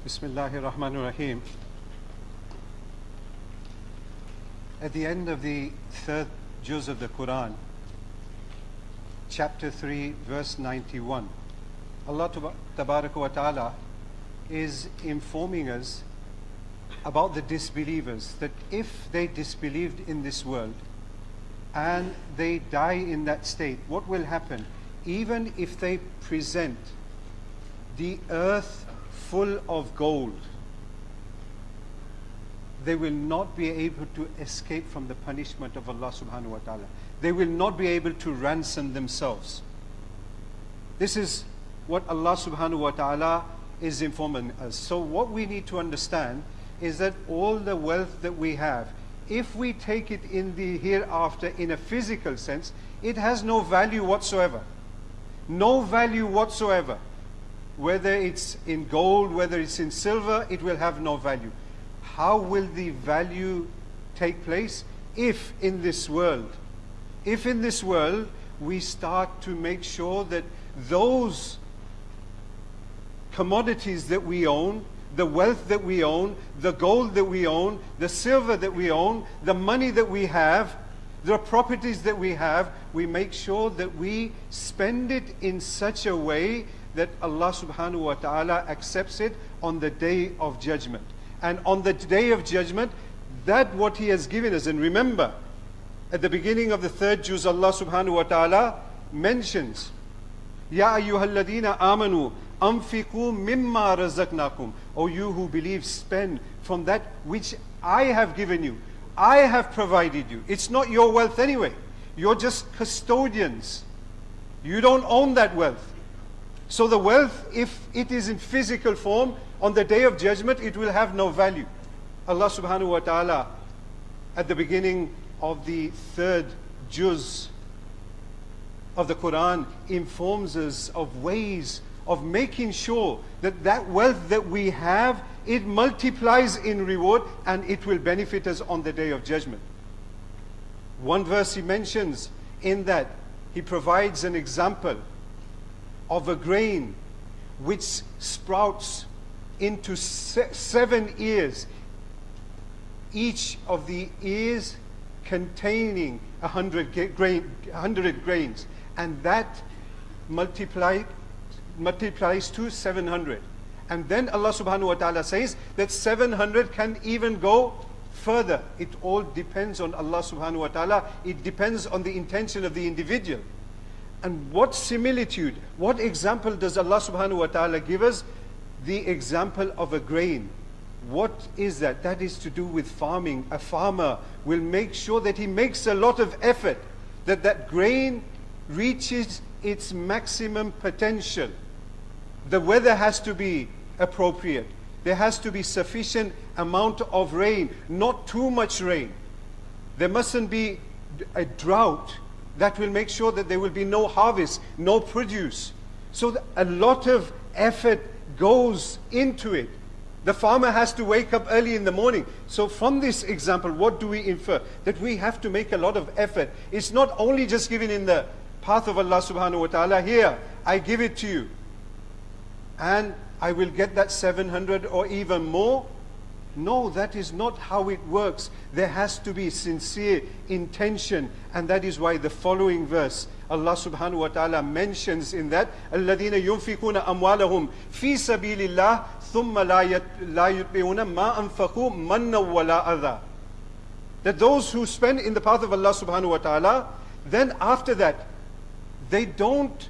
Bismillahir Rahmanir Rahim. At the end of the third juz of the Quran, chapter 3, verse 91, Allah Tabaraka wa Ta'ala is informing us about the disbelievers, that if they disbelieved in this world and they die in that state, what will happen? Even if they present the earth full of gold, they will not be able to escape from the punishment of Allah subhanahu wa ta'ala. They will not be able to ransom themselves. This is what Allah subhanahu wa ta'ala is informing us. So what we need to understand is that all the wealth that we have, if we take it in the hereafter in a physical sense, it has no value whatsoever. No value whatsoever. Whether it's in gold, whether it's in silver, it will have no value. How will the value take place? If in this world we start to make sure that those commodities that we own, the wealth that we own, the gold that we own, the silver that we own, the money that we have, the properties that we have, we make sure that we spend it in such a way that Allah subhanahu wa ta'ala accepts it on the day of judgment. And on the day of judgment, that what He has given us. And remember, at the beginning of the third juz, Allah subhanahu wa ta'ala mentions, Ya ayyuhalladina amanu anfiqu mimma razaqnakum. O you who believe, spend from that which I have given you. I have provided you. It's not your wealth anyway. You're just custodians. You don't own that wealth. So the wealth, if it is in physical form, on the day of judgment, it will have no value. Allah subhanahu wa ta'ala, at the beginning of the third juz of the Quran, informs us of ways of making sure that that wealth that we have, it multiplies in reward and it will benefit us on the day of judgment. One verse He mentions in that, He provides an example of a grain which sprouts into 7 ears, each of the ears containing 100 grains, and that multiplies to 700. And then Allah subhanahu wa ta'ala says that 700 can even go further. It all depends on Allah subhanahu wa ta'ala. It depends on the intention of the individual. And what similitude, what example does Allah subhanahu wa ta'ala give us? The example of a grain. What is that? That is to do with farming. A farmer will make sure that he makes a lot of effort, that that grain reaches its maximum potential. The weather has to be appropriate. There has to be sufficient amount of rain, not too much rain. There mustn't be a drought. That will make sure that there will be no harvest, no produce. So a lot of effort goes into it. The farmer has to wake up early in the morning. So from this example, what do we infer? That we have to make a lot of effort. It's not only just given in the path of Allah subhanahu wa ta'ala, here, I give it to you, and I will get that 700 or even more. No, that is not how it works. There has to be sincere intention, and that is why the following verse, Allah subhanahu wa ta'ala mentions in that, الَّذِينَ يُنْفِقُونَ أَمْوَالَهُمْ فِي سَبِيلِ اللَّهِ ثُمَّ لَا يُتْبِعُونَ مَا أَنْفَقُوا مَنًّا وَلَا أَذًى. That those who spend in the path of Allah subhanahu wa ta'ala, then after that, they don't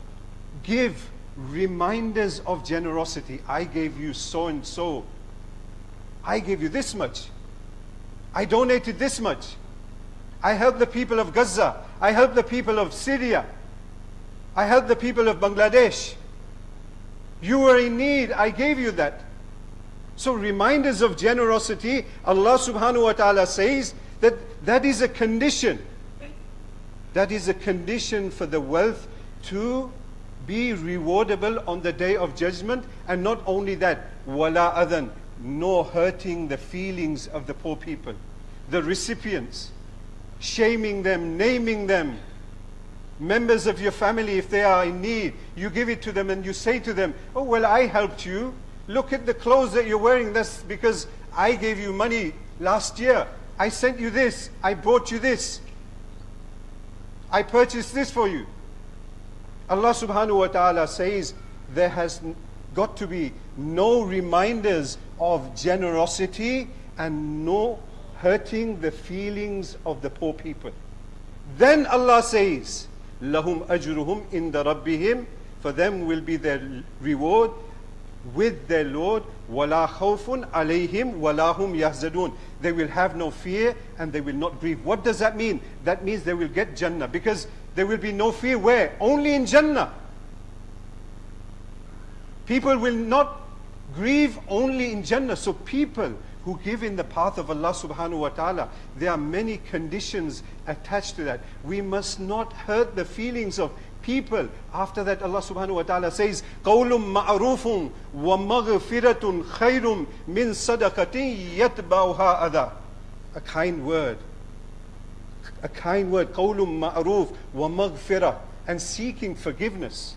give reminders of generosity. I gave you so and so. I gave you this much. I donated this much. I helped the people of Gaza. I helped the people of Syria. I helped the people of Bangladesh. You were in need. I gave you that. So reminders of generosity, Allah subhanahu wa ta'ala says that that is a condition. That is a condition for the wealth to be rewardable on the day of judgment. And not only that, wala adhan, nor hurting the feelings of the poor people, the recipients, shaming them, naming them, members of your family, if they are in need, you give it to them and you say to them, oh well, I helped you, Look at the clothes that you're wearing. That's because I gave you money last year. I sent you this. I brought you this. I purchased this for you. Allah subhanahu wa ta'ala says there has got to be no reminders of generosity and no hurting the feelings of the poor people. Then Allah says, Lahum ajruhum inda rabbihim, for them will be their reward with their Lord, wala khawfun alayhim wala hum yahzadun. They will have no fear and they will not grieve. What does that mean? That means they will get Jannah, because there will be no fear where? Only in Jannah. People will not grieve only in Jannah. So people who give in the path of Allah subhanahu wa ta'ala, there are many conditions attached to that. We must not hurt the feelings of people. After that, Allah subhanahu wa ta'ala says, قَوْلٌ مَعْرُوفٌ وَمَغْفِرَةٌ خَيْرٌ مِّن صَدَقَةٍ يَتْبَعُهَا أَذًى. A kind word. A kind word. قَوْلٌ مَعْرُوفٌ وَمَغْفِرَةٌ. And seeking forgiveness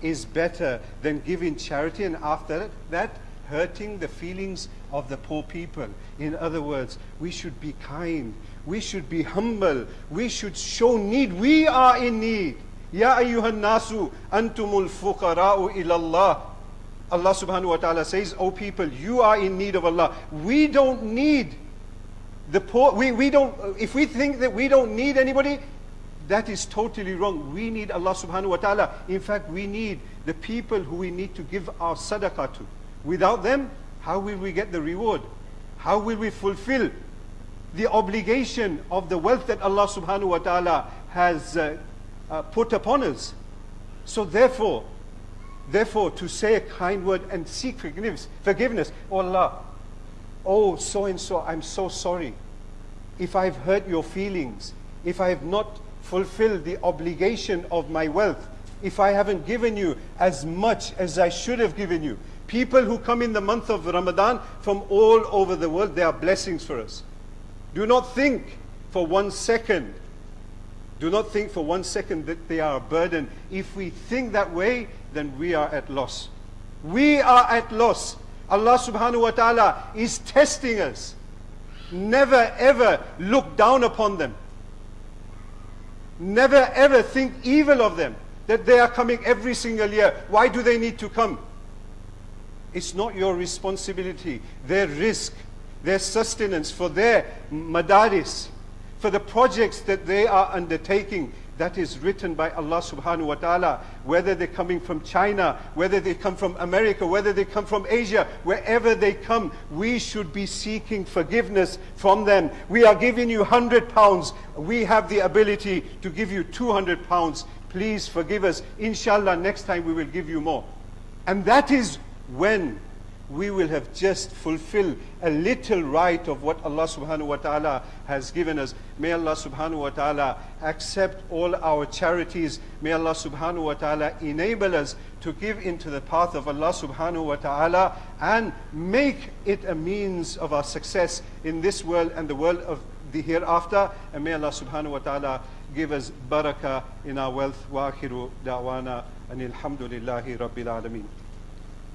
is better than giving charity, and after that, hurting the feelings of the poor people. In other words, we should be kind. We should be humble. We should show need. We are in need. Ya ayyuhan nasu antumul fuqara'u ilallah. Allah subhanahu wa ta'ala says, O people, you are in need of Allah. We don't need the poor. We don't, if we think that we don't need anybody, that is totally wrong. We need Allah subhanahu wa ta'ala. In fact, we need the people who we need to give our sadaqah to. Without them, how will we get the reward? How will we fulfill the obligation of the wealth that Allah subhanahu wa ta'ala has put upon us? So therefore, to say a kind word and seek forgiveness. Oh Allah, oh so and so, I'm so sorry. If I've hurt your feelings, if I have not fulfilled the obligation of my wealth, if I haven't given you as much as I should have given you. People who come in the month of Ramadan from all over the world, they are blessings for us. Do not think for 1 second, that they are a burden. If we think that way, then we are at loss. We are at loss. Allah subhanahu wa ta'ala is testing us. Never ever look down upon them. Never ever think evil of them, that they are coming every single year. Why do they need to come? It's not your responsibility. Their risk, their sustenance for their madaris, for the projects that they are undertaking, that is written by Allah subhanahu wa ta'ala. Whether they're coming from China, whether they come from America, whether they come from Asia, wherever they come, we should be seeking forgiveness from them. We are giving you £100. We have the ability to give you £200. Please forgive us. Inshallah, next time we will give you more. And that is when we will have just fulfilled a little right of what Allah subhanahu wa ta'ala has given us. May Allah subhanahu wa ta'ala accept all our charities. May Allah subhanahu wa ta'ala enable us to give into the path of Allah subhanahu wa ta'ala and make it a means of our success in this world and the world of the hereafter. And may Allah subhanahu wa ta'ala give us barakah in our wealth. Wa akhiru da'wana anil hamdulillahi rabbil alameen.